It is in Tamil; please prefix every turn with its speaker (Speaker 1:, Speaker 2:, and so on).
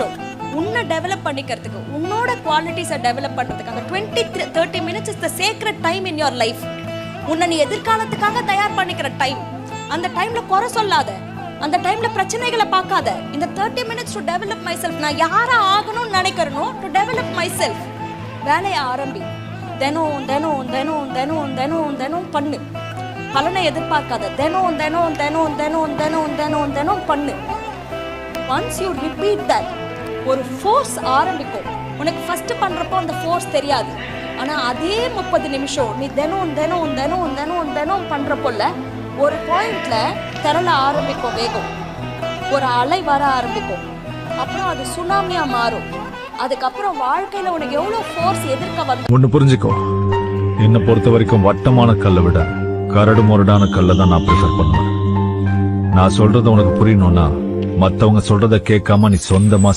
Speaker 1: நிமிஷம் உன்னை டெவலப் பண்ணிக்கிறதுக்கு, உன்னோட குவாலிட்டிஸை டெவலப் பண்ணுறதுக்கு அந்த 20-30 minutes is the sacred time in your life. உன்னை நீ எதிர்காலத்துக்காக தயார் பண்ணிக்கிற டைம். அந்த டைம்ல குறை சொல்லாத, அந்த டைம்ல பிரச்சனைகளை பார்க்காத. இந்த 30 minutes to develop my self, நான் யாரா ஆகணும்னு நினைக்கிறனோ டு டெவலப் மை செல்ஃப். வேலையை ஆரம்பி. தினம் தினம் தினம் தினம் தினம் தினம் பண்ணு. பலனை எதிர்பார்க்காத. தினம் தினம் தினம் தினம் தினம் தினம் தினம் பண்ணு. ஒன்ஸ் யூ ரிப்பீட் தட், ஒரு ஃபோர்ஸ் ஆரம்பிக்கும். உனக்கு ஃபர்ஸ்ட் பண்றப்போ அந்த ஃபோர்ஸ் தெரியாது. ஆனா அதே 30 நிமிஷம் நீ தினம் தினம் தினம் தினம் தினம் பண்றப்போல ஒரு பாயிண்ட்ல திரள ஆரம்பிக்கும் வேகம். ஒரு அலை வர ஆரம்பிக்கும். அப்புறம் அது சுனாமியா மாறும். அதுக்கப்புறம் வாழ்க்கையில உனக்கு எவ்வளவு ஃபோர்ஸ் எதிர்க்க வந்து.
Speaker 2: ஒன்னு புரிஞ்சுக்கோ, என்னை பொறுத்த வரைக்கும் வட்டமான கல்லை விட கரடு முரடான கல்லை தான் நான் ப்ரிஃபர் பண்ணுவேன். நான் சொல்றது உனக்கு புரியணும்னா மத்தவங்க சொல்றத கேட்காம நீ சொந்தமா